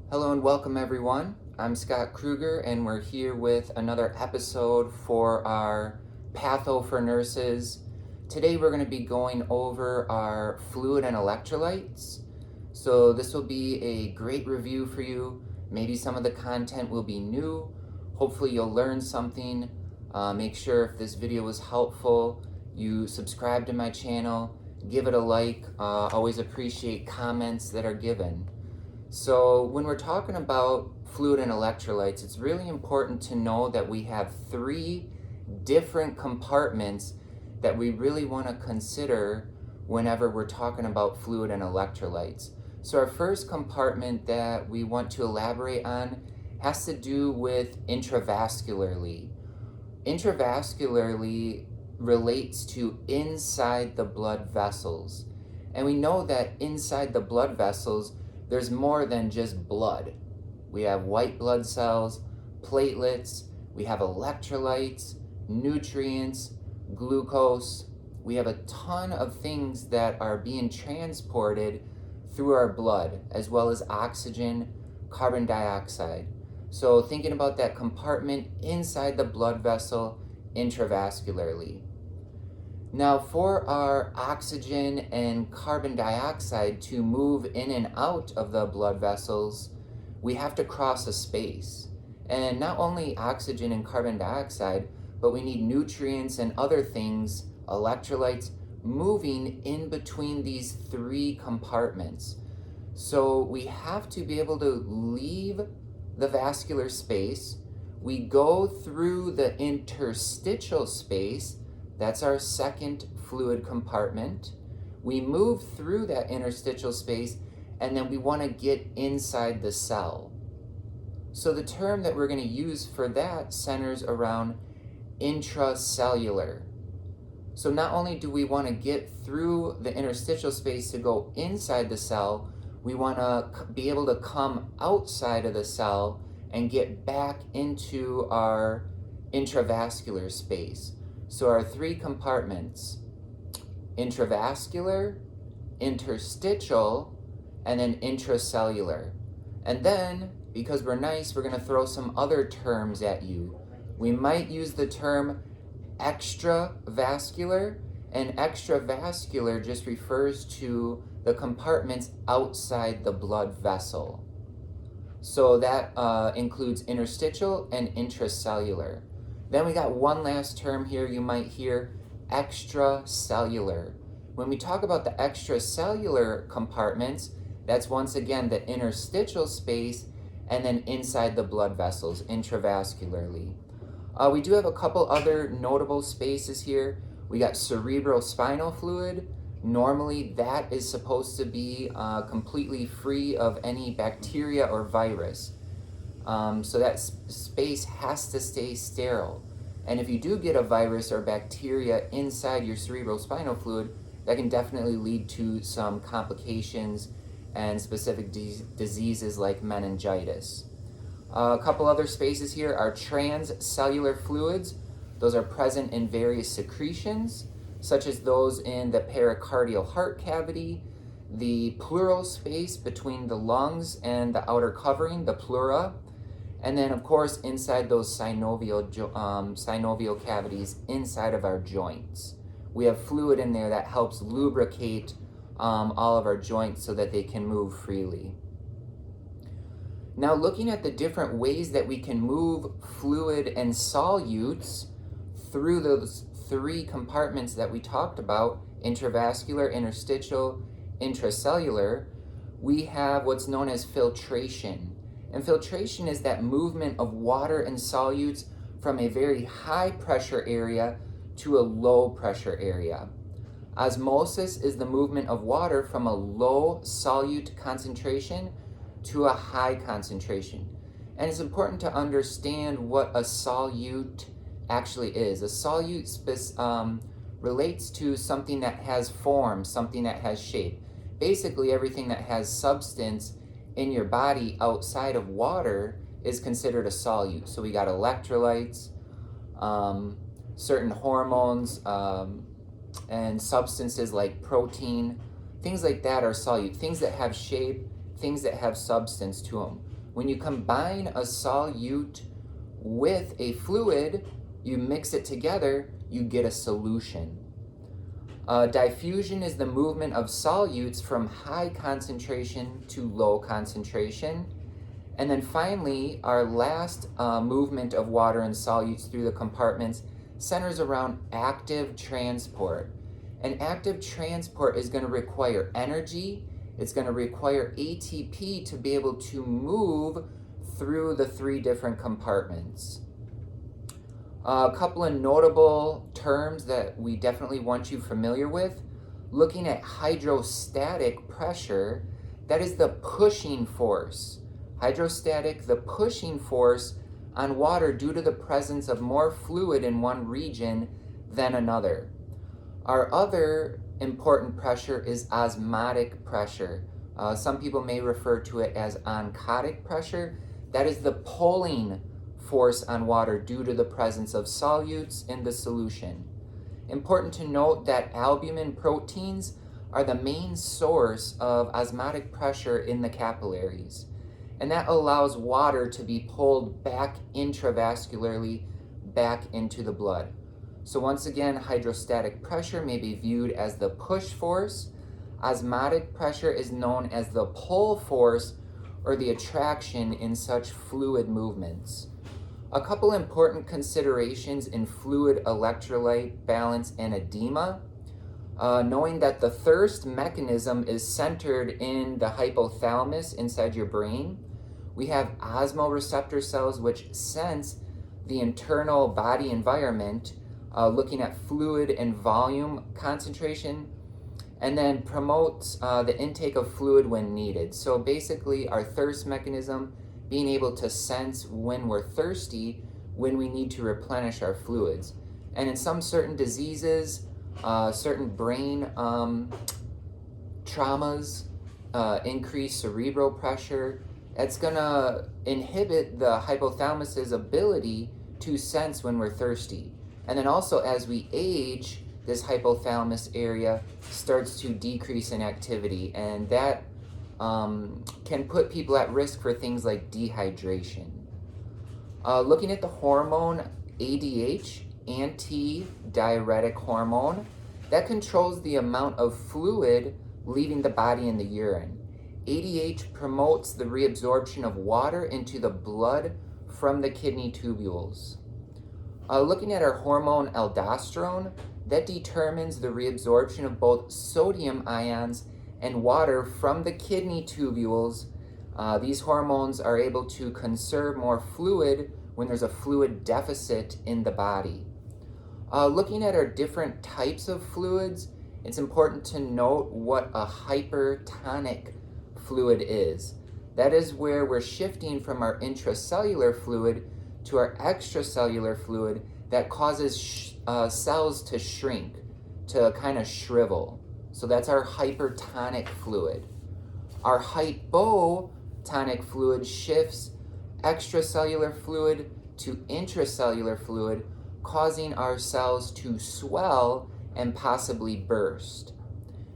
Hello and welcome everyone. I'm Scott Krueger and we're here with another episode for our Patho for Nurses. Today we're going to be going over our fluid and electrolytes. So this will be a great review for you. Maybe some of the content will be new. Hopefully you'll learn something. Make sure if this video was helpful, you subscribe to my channel, give it a like. Always appreciate comments that are given. So when we're talking about fluid and electrolytes, it's really important to know that we have three different compartments that we really want to consider whenever we're talking about fluid and electrolytes. So our first compartment that we want to elaborate on has to do with intravascularly. Intravascularly relates to inside the blood vessels. And we know that inside the blood vessels, there's more than just blood. We have white blood cells, platelets, we have electrolytes, nutrients, glucose. We have a ton of things that are being transported through our blood, as well as oxygen, carbon dioxide. So thinking about that compartment inside the blood vessel intravascularly. Now for our oxygen and carbon dioxide to move in and out of the blood vessels, we have to cross a space. And not only oxygen and carbon dioxide, but we need nutrients and other things, electrolytes, moving in between these three compartments. So we have to be able to leave the vascular space. We go through the interstitial space. That's our second fluid compartment. We move through that interstitial space and then we want to get inside the cell. So the term that we're going to use for that centers around intracellular. So not only do we want to get through the interstitial space to go inside the cell, we want to be able to come outside of the cell and get back into our intravascular space. So our three compartments, intravascular, interstitial, and then intracellular. And then, because we're nice, we're going to throw some other terms at you. We might use the term extravascular, and extravascular just refers to the compartments outside the blood vessel. So that includes interstitial and intracellular. Then we got one last term here you might hear, extracellular. When we talk about the extracellular compartments, that's once again the interstitial space and then inside the blood vessels, intravascularly. We do have a couple other notable spaces here. We got cerebrospinal fluid. Normally that is supposed to be completely free of any bacteria or virus. So that space has to stay sterile. And if you do get a virus or bacteria inside your cerebrospinal fluid, that can definitely lead to some complications and specific diseases like meningitis. A couple other spaces here are transcellular fluids. Those are present in various secretions, such as those in the pericardial heart cavity, the pleural space between the lungs and the outer covering, the pleura, and then, of course, inside those synovial cavities inside of our joints. We have fluid in there that helps lubricate all of our joints so that they can move freely. Now, looking at the different ways that we can move fluid and solutes through those three compartments that we talked about, intravascular, interstitial, intracellular, we have what's known as filtration. And filtration is that movement of water and solutes from a very high pressure area to a low pressure area. Osmosis is the movement of water from a low solute concentration to a high concentration. And it's important to understand what a solute actually is. A solute relates to something that has form, something that has shape. Basically, everything that has substance in your body outside of water is considered a solute. So we got electrolytes, certain hormones, and substances like protein. Things like that are solute. Things that have shape, things that have substance to them. When you combine a solute with a fluid, you mix it together, you get a solution. Diffusion is the movement of solutes from high concentration to low concentration. And then finally, our last movement of water and solutes through the compartments centers around active transport. And active transport is going to require energy. It's going to require ATP to be able to move through the 3 different compartments. A couple of notable terms that we definitely want you familiar with. Looking at hydrostatic pressure, that is the pushing force. Hydrostatic, the pushing force on water due to the presence of more fluid in one region than another. Our other important pressure is osmotic pressure. Some people may refer to it as oncotic pressure. That is the pulling force on water due to the presence of solutes in the solution. Important to note that albumin proteins are the main source of osmotic pressure in the capillaries, and that allows water to be pulled back intravascularly back into the blood. So once again, hydrostatic pressure may be viewed as the push force. Osmotic pressure is known as the pull force or the attraction in such fluid movements. A couple important considerations in fluid electrolyte balance and edema. Knowing that the thirst mechanism is centered in the hypothalamus inside your brain. We have osmoreceptor cells which sense the internal body environment, looking at fluid and volume concentration, and then promotes the intake of fluid when needed. So basically our thirst mechanism being able to sense when we're thirsty, when we need to replenish our fluids. And in some certain diseases, certain brain traumas, increased cerebral pressure, it's gonna inhibit the hypothalamus's ability to sense when we're thirsty. And then also as we age, this hypothalamus area starts to decrease in activity, and that can put people at risk for things like dehydration. Looking at the hormone ADH, antidiuretic hormone, that controls the amount of fluid leaving the body in the urine. ADH promotes the reabsorption of water into the blood from the kidney tubules. Looking at our hormone aldosterone, that determines the reabsorption of both sodium ions and water from the kidney tubules. These hormones are able to conserve more fluid when there's a fluid deficit in the body. Looking at our different types of fluids, it's important to note what a hypertonic fluid is. That is where we're shifting from our intracellular fluid to our extracellular fluid that causes cells to shrink, to kind of shrivel. So that's our hypertonic fluid. Our hypotonic fluid shifts extracellular fluid to intracellular fluid, causing our cells to swell and possibly burst.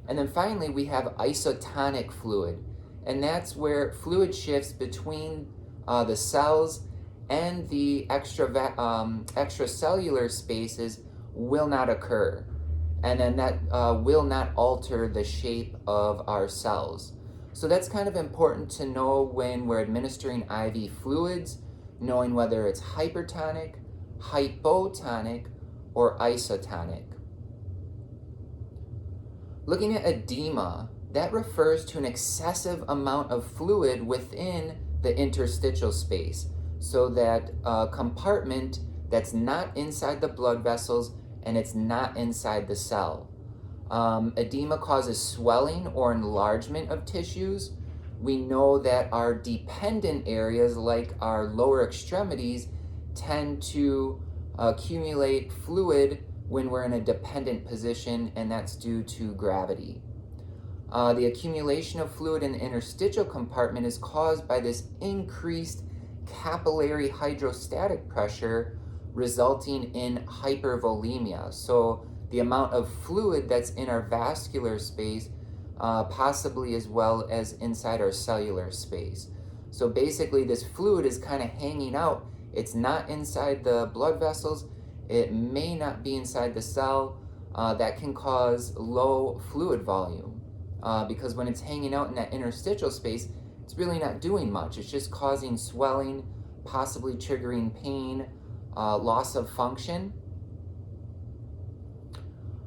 And then finally, we have isotonic fluid, and that's where fluid shifts between the cells and the extracellular spaces will not occur. And then that will not alter the shape of our cells. So that's kind of important to know when we're administering IV fluids, knowing whether it's hypertonic, hypotonic, or isotonic. Looking at edema, that refers to an excessive amount of fluid within the interstitial space. So that compartment that's not inside the blood vessels and it's not inside the cell. Edema causes swelling or enlargement of tissues. We know that our dependent areas, like our lower extremities, tend to accumulate fluid when we're in a dependent position, and that's due to gravity. The accumulation of fluid in the interstitial compartment is caused by this increased capillary hydrostatic pressure, resulting in hypervolemia. So the amount of fluid that's in our vascular space, possibly as well as inside our cellular space. So basically this fluid is kind of hanging out. It's not inside the blood vessels. It may not be inside the cell. That can cause low fluid volume because when it's hanging out in that interstitial space, it's really not doing much. It's just causing swelling, possibly triggering pain, loss of function.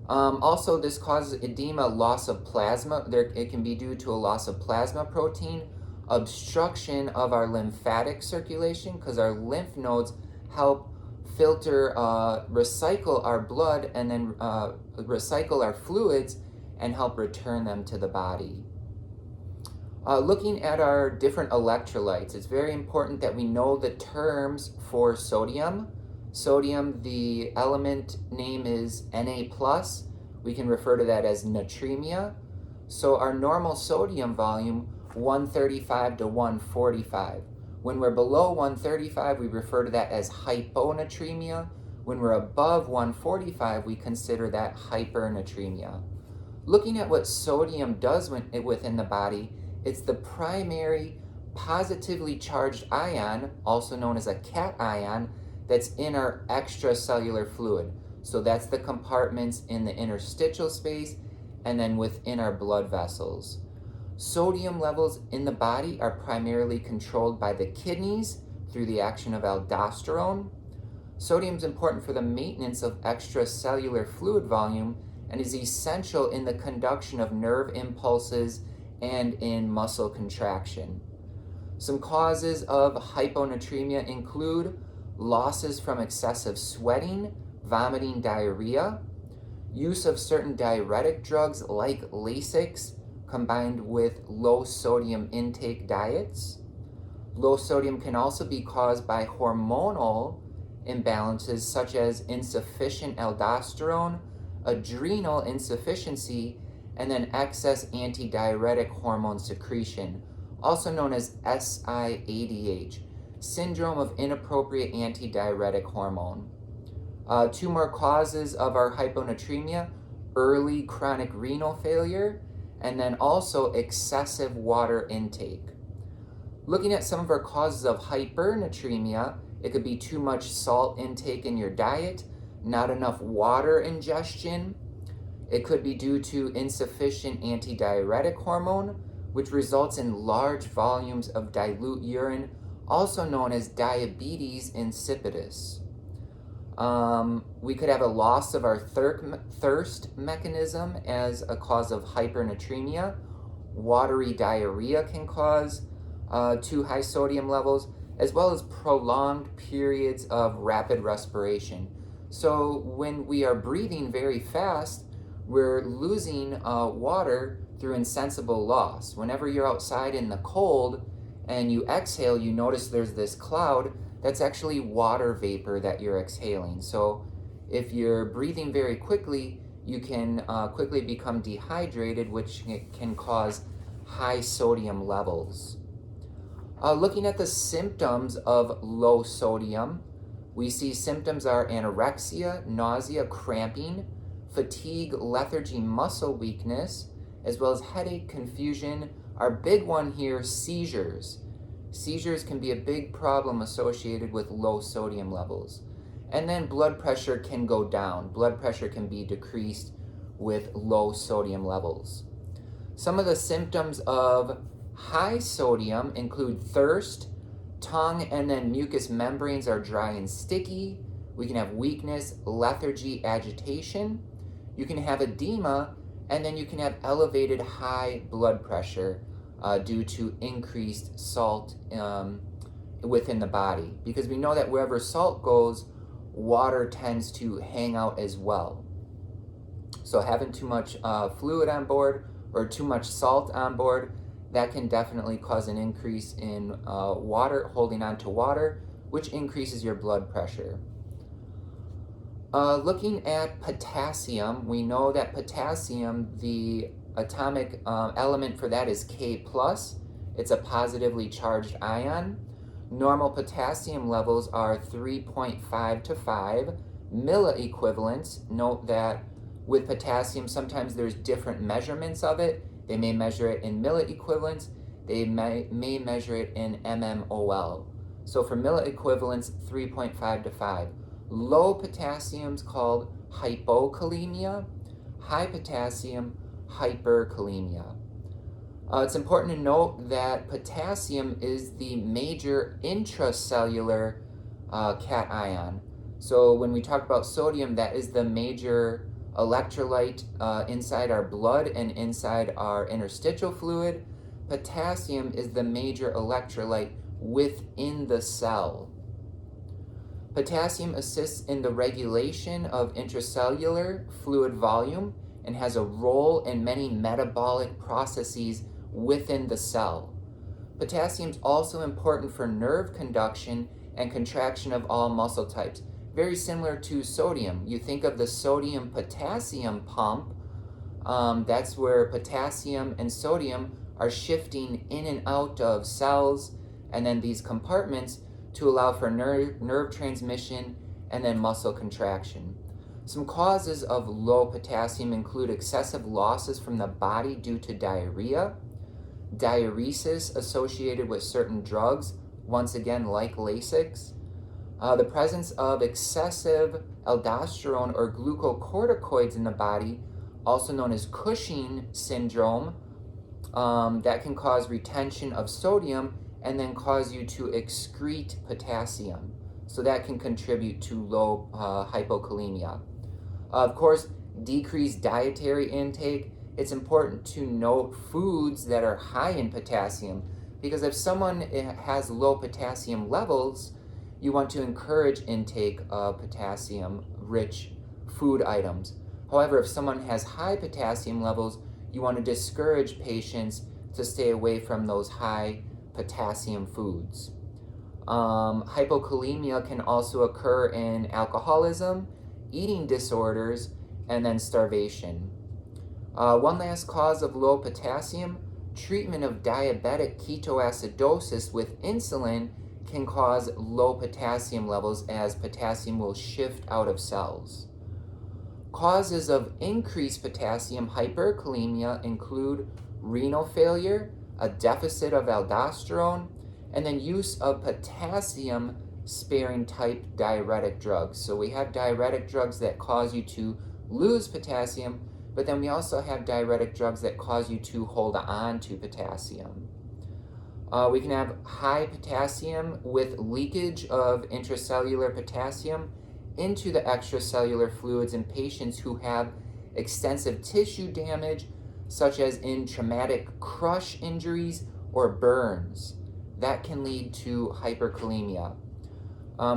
Also, this causes edema, loss of plasma. It can be due to a loss of plasma protein, obstruction of our lymphatic circulation, because our lymph nodes help filter, recycle our blood, and then recycle our fluids and help return them to the body. Looking at our different electrolytes, it's very important that we know the terms for sodium. Sodium, the element name is Na+. We can refer to that as natremia. So our normal sodium volume, 135 to 145. When we're below 135, we refer to that as hyponatremia. When we're above 145, we consider that hypernatremia. Looking at what sodium does within the body, it's the primary positively charged ion, also known as a cation, that's in our extracellular fluid. So that's the compartments in the interstitial space and then within our blood vessels. Sodium levels in the body are primarily controlled by the kidneys through the action of aldosterone. Sodium is important for the maintenance of extracellular fluid volume and is essential in the conduction of nerve impulses and in muscle contraction. Some causes of hyponatremia include losses from excessive sweating, vomiting, diarrhea, use of certain diuretic drugs like Lasix, combined with low sodium intake diets. Low sodium can also be caused by hormonal imbalances such as insufficient aldosterone, adrenal insufficiency, and then excess antidiuretic hormone secretion, also known as SIADH, syndrome of inappropriate antidiuretic hormone. Two more causes of our hyponatremia: early chronic renal failure, and then also excessive water intake. Looking at some of our causes of hypernatremia, it could be too much salt intake in your diet, not enough water ingestion. It could be due to insufficient antidiuretic hormone, which results in large volumes of dilute urine, also known as diabetes insipidus. We could have a loss of our thirst mechanism as a cause of hypernatremia. Watery diarrhea can cause too high sodium levels, as well as prolonged periods of rapid respiration. So when we are breathing very fast, we're losing water through insensible loss. Whenever you're outside in the cold and you exhale, you notice there's this cloud. That's actually water vapor that you're exhaling. So if you're breathing very quickly, you can quickly become dehydrated, which can cause high sodium levels. Looking at the symptoms of low sodium, we see symptoms are anorexia, nausea, cramping, fatigue, lethargy, muscle weakness, as well as headache, confusion. Our big one here, seizures. Seizures can be a big problem associated with low sodium levels. And then blood pressure can go down. Blood pressure can be decreased with low sodium levels. Some of the symptoms of high sodium include thirst, tongue and then mucous membranes are dry and sticky. We can have weakness, lethargy, agitation. You can have edema, and then you can have elevated high blood pressure due to increased salt within the body. Because we know that wherever salt goes, water tends to hang out as well. So having too much fluid on board or too much salt on board, that can definitely cause an increase in water, holding on to water, which increases your blood pressure. Looking at potassium, we know that potassium, the atomic element for that is K+. It's a positively charged ion. Normal potassium levels are 3.5 to 5 milliequivalents. Note that with potassium, sometimes there's different measurements of it. They may measure it in milliequivalents. they may measure it in mmol. So for milliequivalents, 3.5 to 5. Low potassium is called hypokalemia. High potassium, hyperkalemia. It's important to note that potassium is the major intracellular cation. So when we talk about sodium, that is the major electrolyte inside our blood and inside our interstitial fluid. Potassium is the major electrolyte within the cell. Potassium assists in the regulation of intracellular fluid volume and has a role in many metabolic processes within the cell. Potassium is also important for nerve conduction and contraction of all muscle types. Very similar to sodium. You think of the sodium-potassium pump, that's where potassium and sodium are shifting in and out of cells and then these compartments to allow for nerve transmission and then muscle contraction. Some causes of low potassium include excessive losses from the body due to diarrhea, diuresis associated with certain drugs, once again like Lasix, the presence of excessive aldosterone or glucocorticoids in the body, also known as Cushing syndrome, that can cause retention of sodium and then cause you to excrete potassium. So that can contribute to low hypokalemia. Of course, decreased dietary intake. It's important to note foods that are high in potassium, because if someone has low potassium levels, you want to encourage intake of potassium-rich food items. However, if someone has high potassium levels, you want to discourage patients to stay away from those high potassium foods. Hypokalemia can also occur in alcoholism, eating disorders, and then starvation. One last cause of low potassium, treatment of diabetic ketoacidosis with insulin can cause low potassium levels as potassium will shift out of cells. Causes of increased potassium hyperkalemia include renal failure, a deficit of aldosterone, and then use of potassium-sparing type diuretic drugs. So we have diuretic drugs that cause you to lose potassium, but then we also have diuretic drugs that cause you to hold on to potassium. We can have high potassium with leakage of intracellular potassium into the extracellular fluids in patients who have extensive tissue damage, such as in traumatic crush injuries or burns. That can lead to hyperkalemia.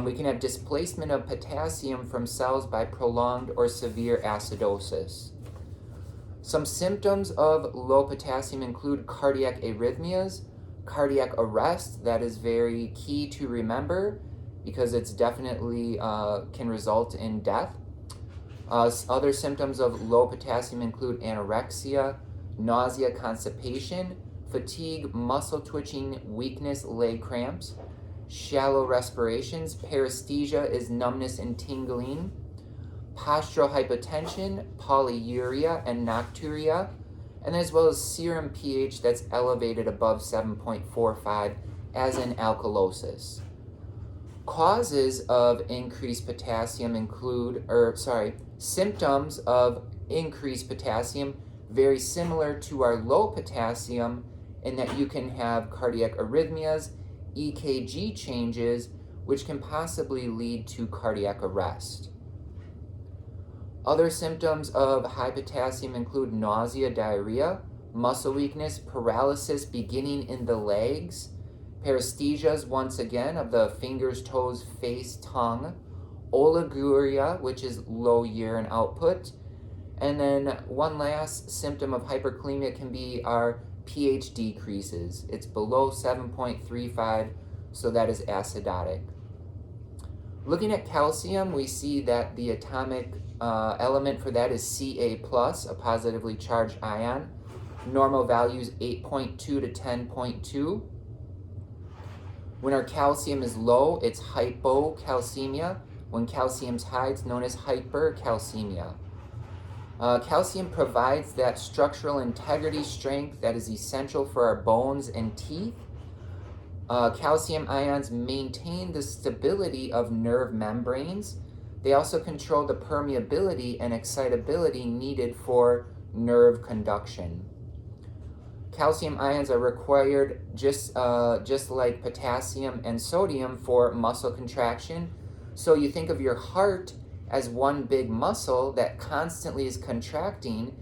We can have displacement of potassium from cells by prolonged or severe acidosis. Some symptoms of low potassium include cardiac arrhythmias, cardiac arrest. That is very key to remember because it's definitely can result in death. Other symptoms of low potassium include anorexia, nausea, constipation, fatigue, muscle twitching, weakness, leg cramps, shallow respirations. Paresthesia is numbness and tingling. Postural hypotension, polyuria, and nocturia, and as well as serum pH that's elevated above 7.45 as in alkalosis. Causes of increased potassium symptoms of increased potassium very similar to our low potassium in that you can have cardiac arrhythmias, EKG changes, which can possibly lead to cardiac arrest. Other symptoms of high potassium include nausea, diarrhea, muscle weakness, paralysis beginning in the legs, paresthesias, once again, of the fingers, toes, face, tongue, oliguria, which is low urine output, and then one last symptom of hyperkalemia can be our pH decreases. It's below 7.35, so that is acidotic. Looking at calcium, we see that the atomic element for that is Ca+, a positively charged ion. Normal values 8.2 to 10.2. When our calcium is low, it's hypocalcemia. When calcium's high, it's known as hypercalcemia. Calcium provides that structural integrity strength that is essential for our bones and teeth. Calcium ions maintain the stability of nerve membranes. They also control the permeability and excitability needed for nerve conduction. Calcium ions are required just like potassium and sodium for muscle contraction. So you think of your heart as one big muscle that constantly is contracting.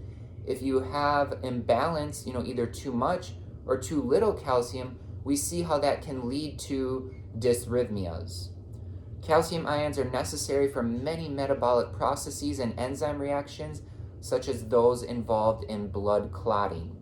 If you have imbalance, either too much or too little calcium, we see how that can lead to dysrhythmias. Calcium ions are necessary for many metabolic processes and enzyme reactions, such as those involved in blood clotting.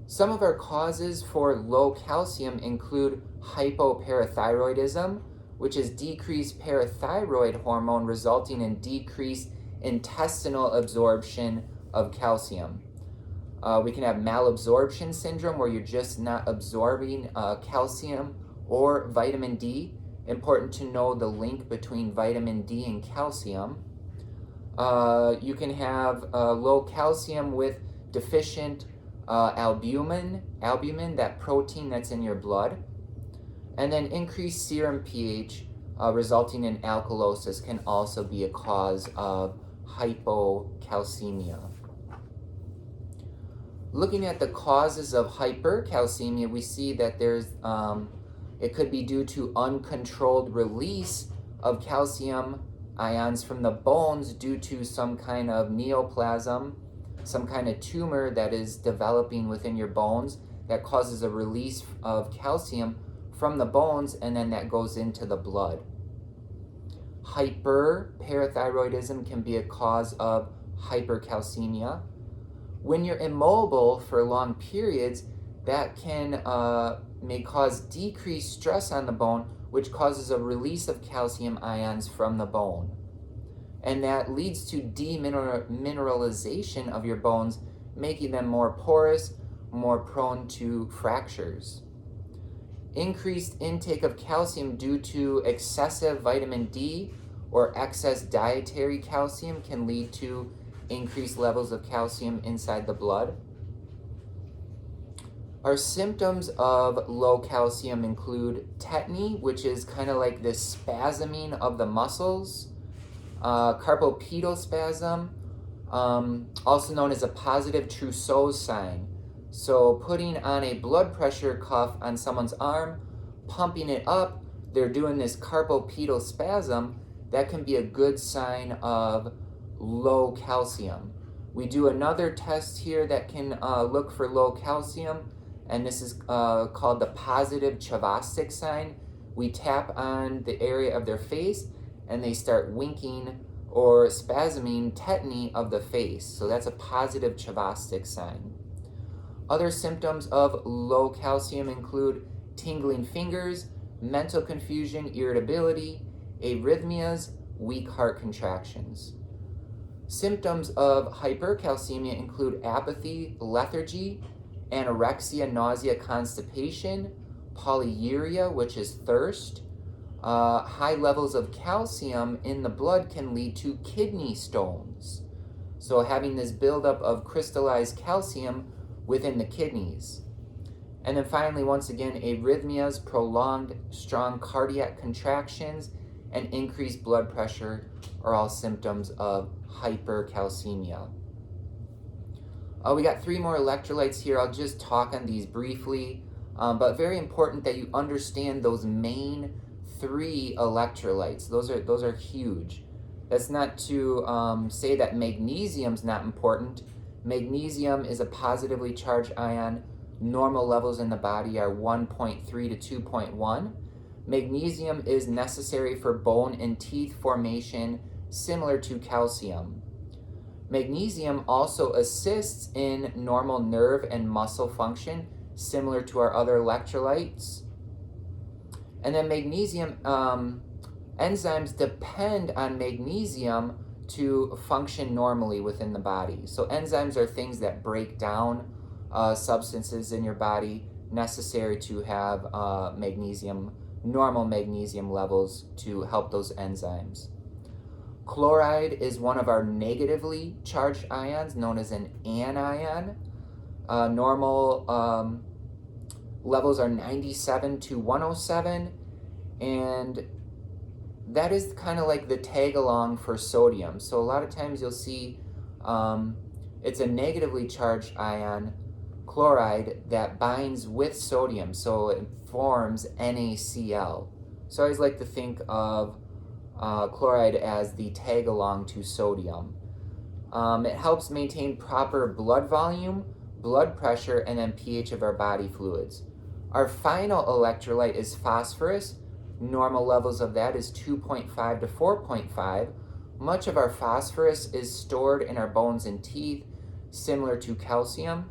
Some of our causes for low calcium include hypoparathyroidism, which is decreased parathyroid hormone resulting in decreased intestinal absorption of calcium. We can have malabsorption syndrome, where you're just not absorbing calcium or vitamin D. Important to know the link between vitamin D and calcium. You can have low calcium with deficient albumin, that protein that's in your blood. And then increased serum pH resulting in alkalosis can also be a cause of hypocalcemia. Looking at the causes of hypercalcemia, we see that it could be due to uncontrolled release of calcium ions from the bones due to some kind of neoplasm, some kind of tumor that is developing within your bones that causes a release of calcium from the bones, and then that goes into the blood. Hyperparathyroidism can be a cause of hypercalcemia. When you're immobile for long periods, that may cause decreased stress on the bone, which causes a release of calcium ions from the bone. And that leads to demineralization of your bones, making them more porous, more prone to fractures. Increased intake of calcium due to excessive vitamin D or excess dietary calcium can lead to increased levels of calcium inside the blood. Our symptoms of low calcium include tetany, which is kind of like this spasming of the muscles, carpopedal spasm, also known as a positive Trousseau sign. So putting on a blood pressure cuff on someone's arm, pumping it up, they're doing this carpopedal spasm. That can be a good sign of low calcium. We do another test here that can look for low calcium, and this is called the positive Chavastic sign. We tap on the area of their face and they start winking or spasming tetany of the face. So that's a positive Chavastic sign. Other symptoms of low calcium include tingling fingers, mental confusion, irritability, arrhythmias, weak heart contractions. Symptoms of hypercalcemia include apathy, lethargy, anorexia, nausea, constipation, polyuria, which is thirst. High levels of calcium in the blood can lead to kidney stones. So having this buildup of crystallized calcium within the kidneys. And then finally, once again, arrhythmias, prolonged strong cardiac contractions, and increased blood pressure are all symptoms of hypercalcemia. We got 3 more electrolytes here. I'll just talk on these briefly, but very important that you understand those main 3 electrolytes. Those are huge. That's not to say that magnesium's not important. Magnesium is a positively charged ion. Normal levels in the body are 1.3 to 2.1. Magnesium is necessary for bone and teeth formation, similar to calcium. Magnesium also assists in normal nerve and muscle function, similar to our other electrolytes. And then magnesium, enzymes depend on magnesium to function normally within the body. So enzymes are things that break down substances in your body necessary to have magnesium, normal magnesium levels to help those enzymes. Chloride is one of our negatively charged ions, known as an anion. Normal levels are 97 to 107, and that is kind of like the tag along for sodium. So a lot of times you'll see it's a negatively charged ion, chloride, that binds with sodium, so it forms NaCl. So I always like to think of chloride as the tag along to sodium. It helps maintain proper blood volume, blood pressure, and then pH of our body fluids. Our final electrolyte is phosphorus. Normal levels of that is 2.5 to 4.5. Much of our phosphorus is stored in our bones and teeth, similar to calcium.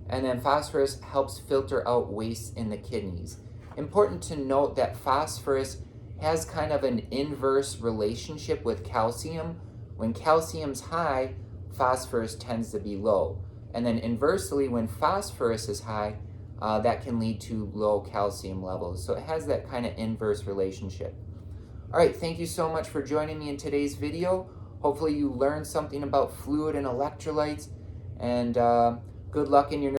And then phosphorus helps filter out waste in the kidneys. Important to note that phosphorus has kind of an inverse relationship with calcium. When calcium's high, phosphorus tends to be low. And then inversely, when phosphorus is high, that can lead to low calcium levels. So it has that kind of inverse relationship. All right, thank you so much for joining me in today's video. Hopefully you learned something about fluid and electrolytes, and good luck in your